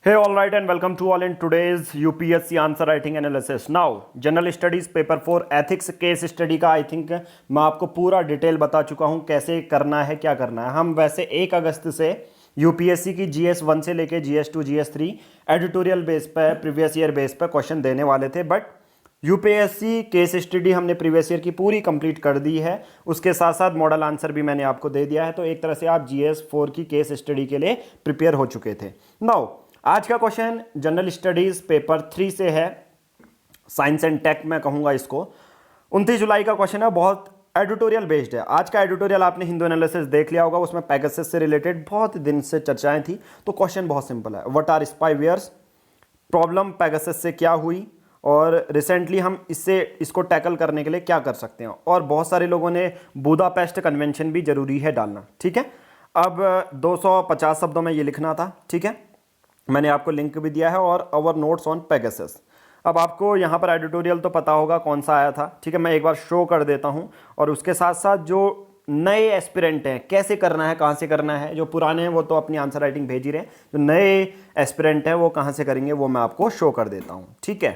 Hey, all right, and welcome to all in today's UPSC answer writing analysis. Now, general studies paper 4 ethics case study का I think मैं आपको पूरा detail बता चुका हूं कैसे करना है, क्या करना है। हम वैसे 1 अगस्त से यूपीएससी की GS1 से लेके GS2 GS3 एडिटोरियल बेस पे प्रीवियस ईयर बेस पे क्वेश्चन देने वाले थे, बट यूपीएससी केस स्टडी हमने प्रीवियस ईयर की पूरी कंप्लीट कर दी है। उसके साथ साथ मॉडल आंसर भी मैंने आपको दे दिया है, तो एक तरह से आप GS4 की केस स्टडी के लिए प्रिपेयर हो चुके थे। नाउ आज का क्वेश्चन जनरल स्टडीज पेपर 3 से है, साइंस एंड टेक मैं कहूँगा इसको। 29 जुलाई का क्वेश्चन है, बहुत एडिटोरियल बेस्ड है। आज का एडिटोरियल आपने हिंदू एनालिसिस देख लिया होगा, उसमें पेगासस से रिलेटेड बहुत दिन से चर्चाएं थी। तो क्वेश्चन बहुत सिंपल है, व्हाट आर स्पाईवेयर्स, प्रॉब्लम पेगासस से क्या हुई और रिसेंटली हम इसको टैकल करने के लिए क्या कर सकते हैं। और बहुत सारे लोगों ने बुदापेस्ट कन्वेंशन भी जरूरी है डालना, ठीक है। अब 250 शब्दों में ये लिखना था, ठीक है। मैंने आपको लिंक भी दिया है और अवर नोट्स ऑन पेगासस। अब आपको यहाँ पर एडिटोरियल तो पता होगा कौन सा आया था, ठीक है। मैं एक बार शो कर देता हूँ और उसके साथ साथ जो नए एस्पिरेंट हैं कैसे करना है, कहाँ से करना है। जो पुराने हैं वो तो अपनी आंसर राइटिंग भेज ही रहे हैं, जो नए एस्पिरेंट हैं वो कहाँ से करेंगे वो मैं आपको शो कर देता हूँ, ठीक है।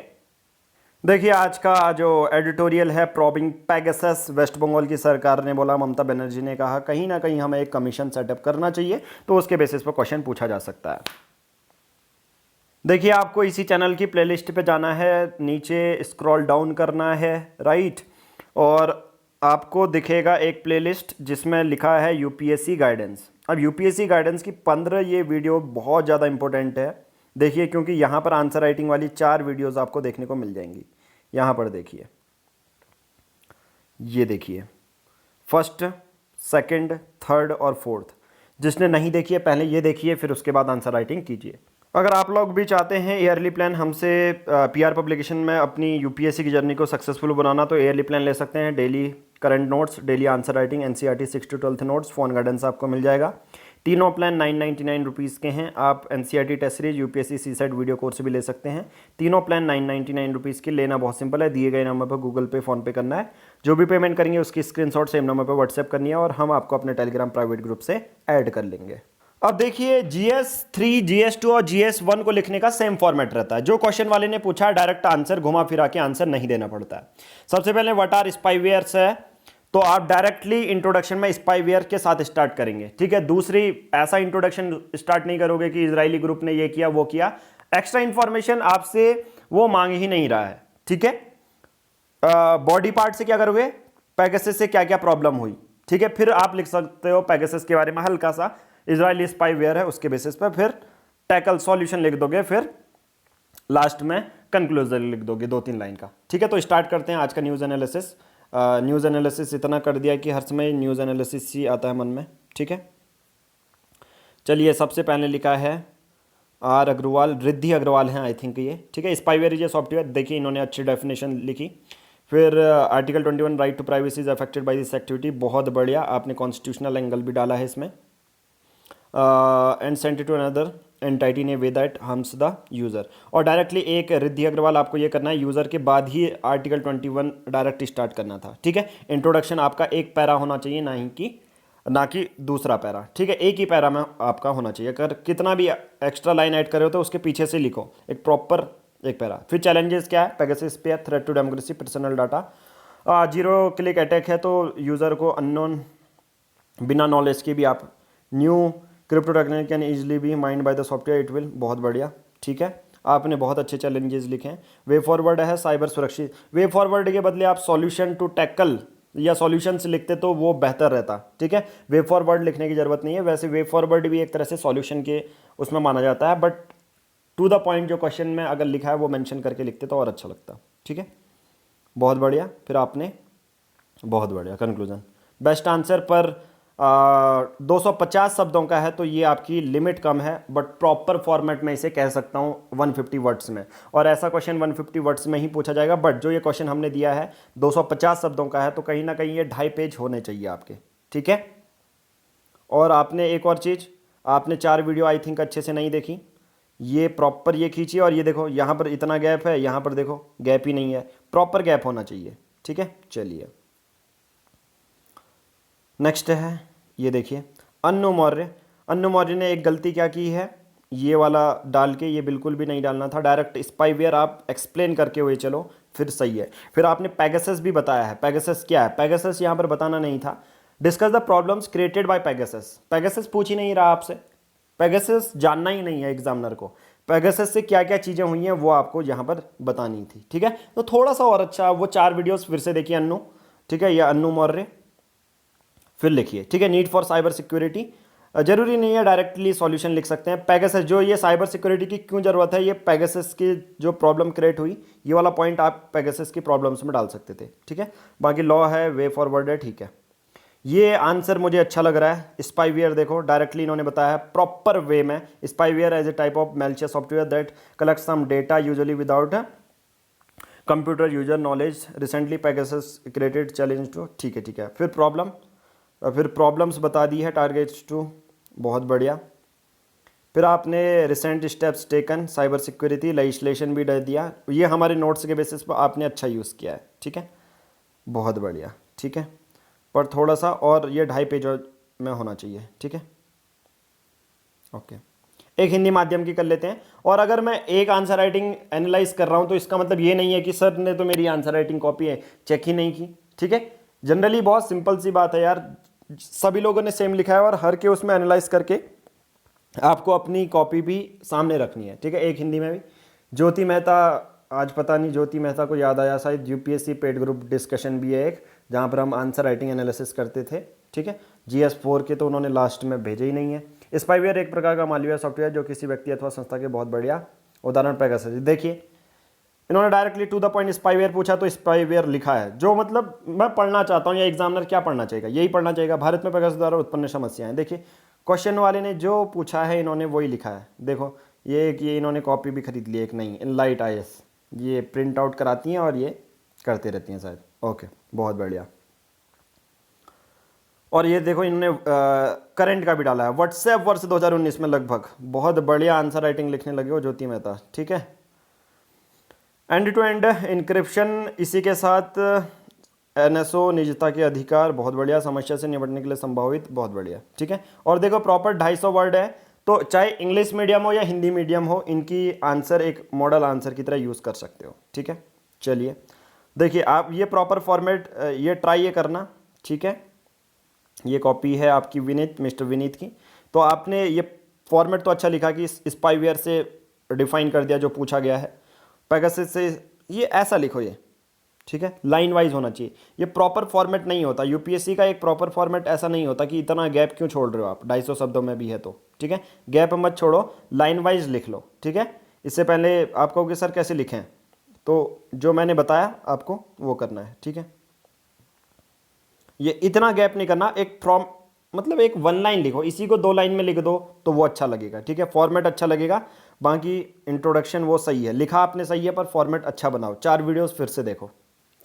देखिए आज का जो एडिटोरियल है, प्रॉबिंग पेगासस, वेस्ट बंगाल की सरकार ने बोला, ममता बनर्जी ने कहा कहीं ना कहीं हमें एक कमीशन सेटअप करना चाहिए, तो उसके बेसिस पर क्वेश्चन पूछा जा सकता है। देखिए आपको इसी चैनल की प्लेलिस्ट पे जाना है, नीचे स्क्रॉल डाउन करना है, राइट, और आपको दिखेगा एक प्लेलिस्ट जिसमें लिखा है यूपीएससी गाइडेंस। अब यूपीएससी गाइडेंस की 15 ये वीडियो बहुत ज़्यादा इंपॉर्टेंट है, देखिए, क्योंकि यहाँ पर आंसर राइटिंग वाली 4 वीडियोस आपको देखने को मिल जाएंगी। यहाँ पर देखिए, ये देखिए, फर्स्ट, सेकंड, थर्ड और फोर्थ। जिसने नहीं देखी है पहले ये देखिए, फिर उसके बाद आंसर राइटिंग कीजिए। अगर आप लोग भी चाहते हैं ईयरली प्लान हमसे पीआर पब्लिकेशन में अपनी यूपीएससी की जर्नी को सक्सेसफुल बनाना, तो ईयरली प्लान ले सकते हैं। Daily current notes, daily answer writing, NCERT 6 to 12 notes, phone guidance आपको मिल जाएगा। तीनों प्लान 999 रुपीज़ के हैं। आप NCERT test series, UPSC CSAT video course भी ले सकते हैं। तीनों प्लान 999 रुपीज़ के। लेना बहुत सिंपल है, दिए गए नंबर पर गूगल पे, फोन पे करना है। जो भी पेमेंट करेंगे उसकी स्क्रीनशॉट सेम नंबर पर व्हाट्सएप करनी है और हम आपको अपने टेलीग्राम प्राइवेट ग्रुप से ऐड कर लेंगे। अब देखिए GS3, GS2 और GS1 को लिखने का सेम फॉर्मेट रहता है। जो क्वेश्चन वाले ने पूछा डायरेक्ट आंसर घुमा फिरा के आंसर नहीं देना पड़ता है। सबसे पहले व्हाट आर स्पाईवेयर्स है, तो आप डायरेक्टली इंट्रोडक्शन में स्पाईवेयर के साथ स्टार्ट करेंगे, ठीक है। दूसरी ऐसा इंट्रोडक्शन स्टार्ट नहीं करोगे कि इजरायली ग्रुप ने ये किया वो किया। एक्स्ट्रा इंफॉर्मेशन आपसे वो मांग ही नहीं रहा है, ठीक है। बॉडी पार्ट से क्या करोगे, पेगासस से क्या क्या प्रॉब्लम हुई, ठीक है। फिर आप लिख सकते हो पेगासस के बारे में हल्का सा, इजरायली स्पाईवेयर है उसके बेसिस पर, फिर टैकल सॉल्यूशन लिख दोगे, फिर लास्ट में कंक्लूजन लिख दोगे 2-3 लाइन का, ठीक है। तो स्टार्ट करते हैं आज का न्यूज़ एनालिसिस। न्यूज़ एनालिसिस इतना कर दिया कि हर समय न्यूज़ एनालिसिस ही आता है मन में, ठीक है। चलिए, सबसे पहले लिखा है आर अग्रवाल, रिद्धि अग्रवाल हैं आई थिंक ये, ठीक है। स्पाईवेयर इज ए सॉफ्टवेयर, देखिए इन्होंने अच्छी डेफिनेशन लिखी। फिर article 21 right to privacy is affected by this activity, बहुत बढ़िया, आपने कॉन्स्टिट्यूशनल एंगल भी डाला है इसमें। And sent to another entity ने way that harms the user. और डायरेक्टली एक रिद्धि अग्रवाल आपको ये करना है, यूज़र के बाद ही आर्टिकल 21 डायरेक्ट स्टार्ट करना था, ठीक है। इंट्रोडक्शन आपका एक पैरा होना चाहिए, ना कि दूसरा पैरा, ठीक है। एक ही पैरा में आपका होना चाहिए। अगर कितना भी एक्स्ट्रा लाइन ऐड करे हो तो उसके पीछे से लिखो एक प्रॉपर एक पैरा। फिर चैलेंजेस क्या है, पेगासस पे threat to democracy, personal data, zero click attack है, तो यूज़र को अननोन बिना नॉलेज के भी आप new crypto technique can easily B mind by the software it will, बहुत बढ़िया, ठीक है। आपने बहुत अच्छे चैलेंजेस लिखे हैं। वे फॉरवर्ड है साइबर सुरक्षित, वे फॉरवर्ड के बदले आप सॉल्यूशन टू टैकल या सॉल्यूशंस लिखते तो वो बेहतर रहता, ठीक है। वे फॉरवर्ड लिखने की जरूरत नहीं है। वैसे वे फॉरवर्ड भी एक तरह से सॉल्यूशन के उसमें माना जाता है, बट टू द पॉइंट जो क्वेश्चन में अगर लिखा है वो मेंशन करके लिखते तो और अच्छा लगता, ठीक है। बहुत बढ़िया। फिर आपने बहुत बढ़िया कंक्लूजन, बेस्ट आंसर पर 250 शब्दों का है, तो ये आपकी लिमिट कम है, बट प्रॉपर फॉर्मेट में इसे कह सकता हूँ 150 वर्ड्स में। और ऐसा क्वेश्चन 150 वर्ड्स में ही पूछा जाएगा, बट जो ये क्वेश्चन हमने दिया है 250 शब्दों का है, तो कहीं ना कहीं ये 2.5 पेज होने चाहिए आपके, ठीक है। और आपने एक और चीज़, आपने 4 वीडियो आई थिंक अच्छे से नहीं देखी, ये प्रॉपर ये खींचिए और ये देखो यहाँ पर इतना गैप है, यहाँ पर देखो गैप ही नहीं है, प्रॉपर गैप होना चाहिए, ठीक है। चलिए नेक्स्ट है, ये देखिए अन्नू मौर्य। अन्नू मौर्य ने एक गलती क्या की है, ये वाला डाल के ये बिल्कुल भी नहीं डालना था, डायरेक्ट स्पाईवेयर आप एक्सप्लेन करके हुए चलो फिर सही है। फिर आपने पेगासस भी बताया है, पेगासस क्या है, पेगासस यहाँ पर बताना नहीं था। Discuss the problems created by Pegasus, Pegasus पूछ ही नहीं रहा आपसे, पेगासस जानना ही नहीं है एग्जामिनर को, पेगासस से क्या क्या चीज़ें हुई हैं वो आपको यहाँ पर बतानी थी, ठीक है। तो थोड़ा सा और अच्छा वो 4 वीडियोस फिर से देखिए अन्नू, ठीक है, या अन्नू मौर्य, फिर लिखिए, ठीक है। नीड फॉर साइबर सिक्योरिटी, जरूरी नहीं है डायरेक्टली सॉल्यूशन लिख सकते हैं। पेगासस जो ये साइबर सिक्योरिटी की क्यों ज़रूरत है, ये पेगासस की जो प्रॉब्लम क्रिएट हुई, ये वाला पॉइंट आप पेगासस की प्रॉब्लम्स में डाल सकते थे, ठीक है। बाकी लॉ है, वे फॉरवर्ड है, ठीक है। ये आंसर मुझे अच्छा लग रहा है। स्पाईवेयर देखो डायरेक्टली इन्होंने बताया है प्रॉपर वे में, spyware as a type of malicious software that collect some data usually without computer user knowledge, recently Pegasus created challenge to, ठीक है ठीक है। फिर प्रॉब्लम, फिर प्रॉब्लम्स बता दी है, टारगेट्स टू, बहुत बढ़िया। फिर आपने recent steps taken, cyber security legislation भी दे दिया, ये हमारे नोट्स के बेसिस पर आपने अच्छा यूज़ किया है, ठीक है, बहुत बढ़िया, ठीक है। पर थोड़ा सा और ये 2.5 पेज में होना चाहिए, ठीक है, ओके। एक हिंदी माध्यम की कर लेते हैं। और अगर मैं एक आंसर राइटिंग एनालाइज कर रहा हूँ तो इसका मतलब ये नहीं है कि सर ने तो मेरी आंसर राइटिंग कॉपी है चेक ही नहीं की, ठीक है। जनरली बहुत सिंपल सी बात है यार, सभी लोगों ने सेम लिखा है और हर के उसमें एनालाइज करके आपको अपनी कॉपी भी सामने रखनी है, ठीक है। एक हिंदी में भी ज्योति मेहता, आज पता नहीं ज्योति मेहता को याद आया शायद यूपीएससी पेड ग्रुप डिस्कशन भी है एक, जहाँ पर हम आंसर राइटिंग एनालिसिस करते थे, ठीक है। GS4 के तो उन्होंने लास्ट में भेजे ही नहीं है। स्पाईवेयर एक प्रकार का मालवेयर सॉफ्टवेयर जो किसी व्यक्ति अथवा संस्था के बहुत बढ़िया उदाहरण पेगासस, देखिए इन्होंने directly to the point spyware पूछा तो स्पाईवेयर लिखा है, जो मतलब मैं पढ़ना चाहता हूँ या एग्जामिनर क्या पढ़ना चाहेगा, यही पढ़ना चाहेगा, भारत में पेगासस द्वारा उत्पन्न समस्याएं। देखिए क्वेश्चन वाले ने जो पूछा है इन्होंने वही लिखा है, देखो ये इन्होंने कॉपी भी खरीद ली एक नई इनलाइट IS, ये प्रिंट आउट कराती हैं और ये करते रहती हैं शायद, ओके बहुत बढ़िया। और ये देखो इन्होंने करंट का भी डाला है, व्हाट्सएप वर्ष 2019 में लगभग, बहुत बढ़िया आंसर राइटिंग लिखने लगे हो ज्योति मेहता, ठीक है। एंड टू एंड इंक्रिप्शन, इसी के साथ NSO निजता के अधिकार, बहुत बढ़िया, समस्या से निपटने के लिए संभावित, बहुत बढ़िया, ठीक है। और देखो प्रॉपर 250 वर्ड है, तो चाहे इंग्लिश मीडियम हो या हिंदी मीडियम हो, इनकी आंसर एक मॉडल आंसर की तरह यूज़ कर सकते हो, ठीक है। चलिए देखिए आप ये प्रॉपर फॉर्मेट ये ट्राई ये करना, ठीक है। ये कॉपी है आपकी विनीत, मिस्टर विनीत की, तो आपने ये फॉर्मेट तो अच्छा लिखा कि स्पाईवेयर से डिफाइन कर दिया जो पूछा गया है, पेगासस से, ये ऐसा लिखो ये, ठीक है, लाइन वाइज होना चाहिए, ये प्रॉपर फॉर्मेट नहीं होता। यूपीएससी का एक प्रॉपर फॉर्मेट ऐसा नहीं होता कि इतना गैप क्यों छोड़ रहे हो आप, 250 शब्दों में भी है तो, ठीक है, गैप मत छोड़ो, लाइन वाइज लिख लो, ठीक है। इससे पहले आप कहोगे सर कैसे लिखें, तो जो मैंने बताया आपको वो करना है, ठीक है। ये इतना गैप नहीं करना, एक फ्रॉम मतलब एक 1 लाइन लिखो, इसी को 2 लाइन में लिख दो तो वो अच्छा लगेगा, ठीक है, फॉर्मेट अच्छा लगेगा। बाकी इंट्रोडक्शन वो सही है, लिखा आपने सही है, पर फॉर्मेट अच्छा बनाओ। 4 वीडियोस फिर से देखो।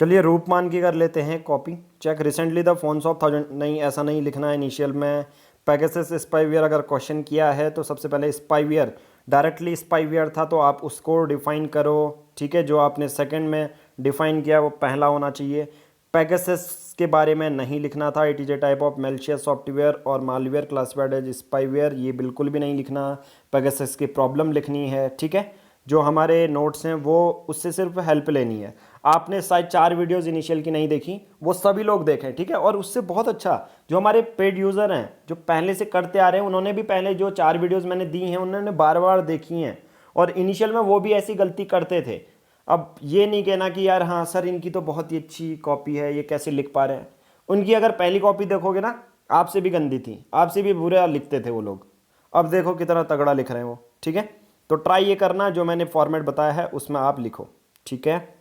चलिए रूपमान की कर लेते हैं copy check. Recently the phones of 1000, नहीं ऐसा नहीं लिखना है इनिशियल में। पेगासस स्पाईवेयर अगर क्वेश्चन किया है तो सबसे पहले स्पाईवेयर, डायरेक्टली स्पाईवेयर था तो आप उसको डिफाइन करो, ठीक है। जो आपने सेकंड में डिफाइन किया वो पहला होना चाहिए। पेगासस के बारे में नहीं लिखना था, it is a type of malicious software और मालवेयर क्लासिफाइड एज स्पाईवेयर, ये बिल्कुल भी नहीं लिखना। पेगासस की प्रॉब्लम लिखनी है, ठीक है। जो हमारे नोट्स हैं वो उससे सिर्फ हेल्प लेनी है। आपने शायद 4 वीडियोस इनिशियल की नहीं देखी, वो सभी लोग देखें, ठीक है। और उससे बहुत अच्छा जो हमारे पेड यूज़र हैं जो पहले से करते आ रहे हैं, उन्होंने भी पहले जो 4 वीडियोस मैंने दी हैं उन्होंने बार बार देखी हैं, और इनिशियल में वो भी ऐसी गलती करते थे। अब ये नहीं कहना कि यार हाँ सर इनकी तो बहुत ही अच्छी कॉपी है, ये कैसे लिख पा रहे हैं। उनकी अगर पहली कॉपी देखोगे ना, आपसे भी गंदी थी, आपसे भी बुरा लिखते थे वो लोग, अब देखो कितना तगड़ा लिख रहे हैं वो, ठीक है। तो ट्राई ये करना, जो मैंने फॉर्मेट बताया है उसमें आप लिखो, ठीक है।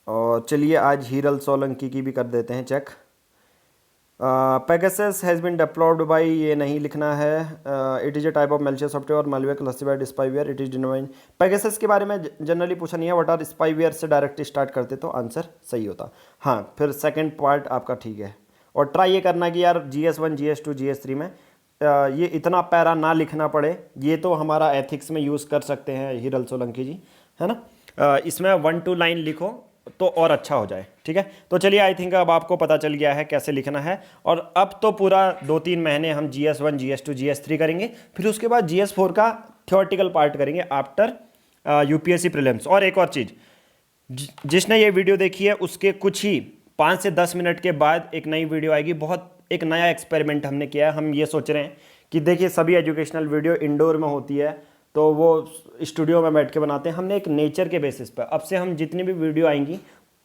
और चलिए आज हीरल सोलंकी की भी कर देते हैं check. Pegasus has been developed by, ये नहीं लिखना है। It is a type of malicious software और malware classified spyware, it is denied. पेगासस के बारे में जनरली पूछा नहीं है, व्हाट आर स्पाईवेयर से डायरेक्ट स्टार्ट करते तो आंसर सही होता। हाँ फिर सेकंड पार्ट आपका ठीक है। और ट्राई ये करना कि यार GS1 GS2 GS3 में ये इतना पैरा ना लिखना पड़े, ये तो हमारा एथिक्स में यूज़ कर सकते हैं हीरल सोलंकी जी, है ना। इसमें 1-2 लाइन लिखो, तो और अच्छा हो जाए। ठीक है, तो चलिए आई थिंक अब आपको पता चल गया है कैसे लिखना है। और अब तो पूरा 2-3 महीने हम GS1 GS2 GS3 करेंगे, फिर उसके बाद GS4 का थियोरेटिकल पार्ट करेंगे आफ्टर UPSC प्रीलिम्स। और एक और चीज़, जिसने ये वीडियो देखी है उसके कुछ ही 5 से 10 मिनट के बाद एक नई वीडियो आएगी। बहुत एक नया एक्सपेरिमेंट हमने किया है। हम ये सोच रहे हैं कि देखिए सभी एजुकेशनल वीडियो इंडोर में होती है, तो वो स्टूडियो में बैठ के बनाते हैं। हमने एक नेचर के बेसिस पर अब से हम जितनी भी वीडियो आएंगी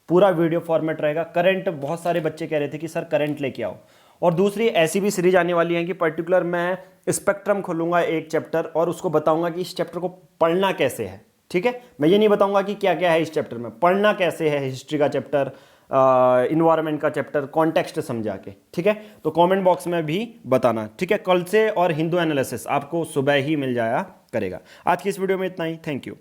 पूरा वीडियो फॉर्मेट रहेगा। करंट, बहुत सारे बच्चे कह रहे थे कि सर करंट लेके आओ। और दूसरी ऐसी भी सीरीज आने वाली है कि पर्टिकुलर मैं स्पेक्ट्रम खोलूंगा एक चैप्टर और उसको बताऊंगा कि इस चैप्टर को पढ़ना कैसे है। ठीक है, मैं ये नहीं बताऊंगा कि क्या क्या है इस चैप्टर में, पढ़ना कैसे है, हिस्ट्री का चैप्टर, इन्वायरमेंट का चैप्टर, कॉन्टेक्स्ट समझा के। ठीक है, तो कमेंट बॉक्स में भी बताना। ठीक है, कल से और हिंदू एनालिसिस आपको सुबह ही मिल जाया करेगा। आज की इस वीडियो में इतना ही। Thank you.